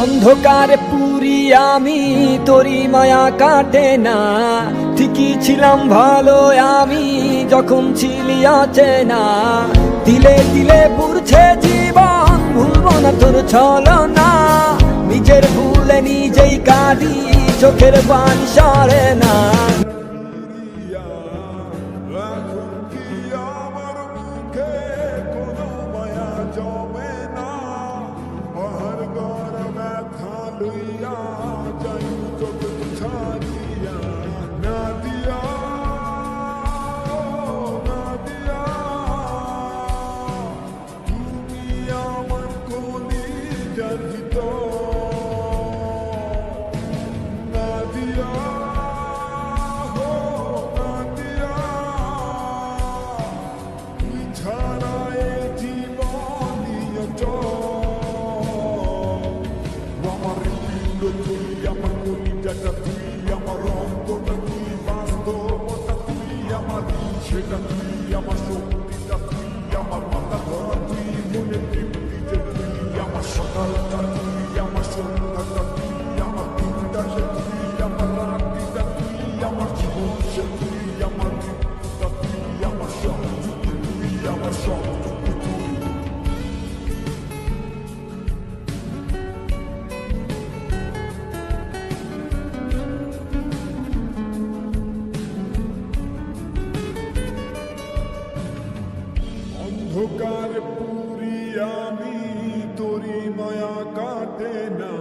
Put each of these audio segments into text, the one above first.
অন্ধকারে পুরি আমি, তোরি মায়া কাটে না। ঠিকই ছিলাম ভালো আমি, যখন ছিলি অচেনা। দিলে দিলে পুরছে জীবন, ভুলবো না তোর ছলনা। নিজের ভুলে নিজেই কাঁদি, চোখের পানি সরে না। সেটা তুই আমার শক্তিটা, তুই আমার মাথা ধরা, তুই মনে তৃপ্তিতে, তুই আমার সকালটা, তুই আমার সন্ধ্যাটা, তুই আমার দিনটা, সে তুই আমার রাত্রিটা, তুই আমার জীবন, সে তুই আমার মৃত্যুটা, তুই আমার সবটুকু, তুই আমার সবটুকু তুই। অন্ধকার পুরি আমি, তোরি মায়া কাটে না।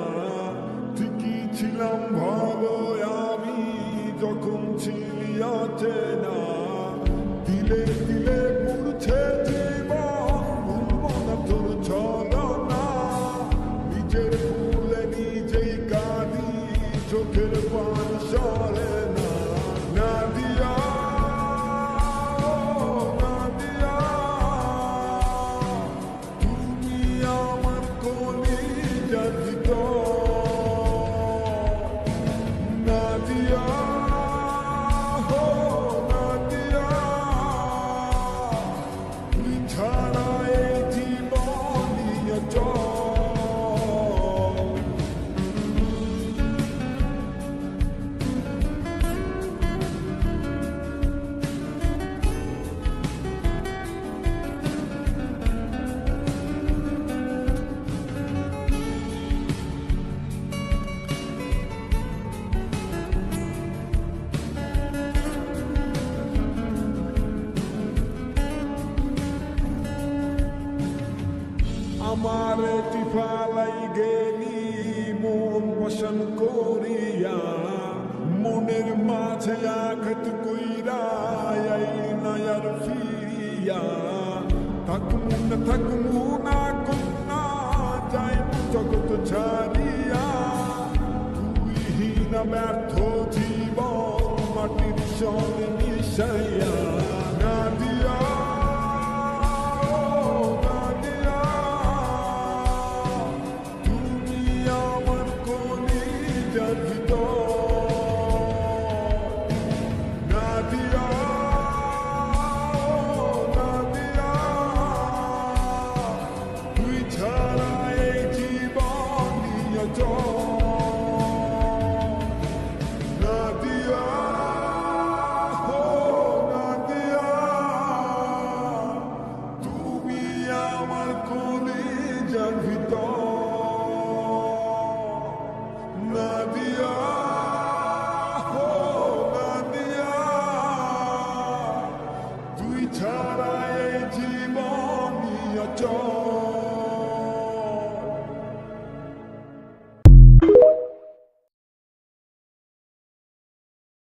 ঠিকই ছিলাম ভালো আমি, যখন ছিলি অচেনা। দিলে দিলে পুরছে জীবন, ভুলবো না তোর ছলনা। নিজের ভুলে নিজেই কাঁদি, চোখের পানি সরে না। না দিয়া আমার টিফালাই গেলি মন বসন করিয়া, মনের মাঝে আঘাত কইরা আইলি না আর ফিরিয়া। থাকমু না কন্যা, যাইব জগৎ ছাড়িয়া। তুই হীনা ব্যর্থ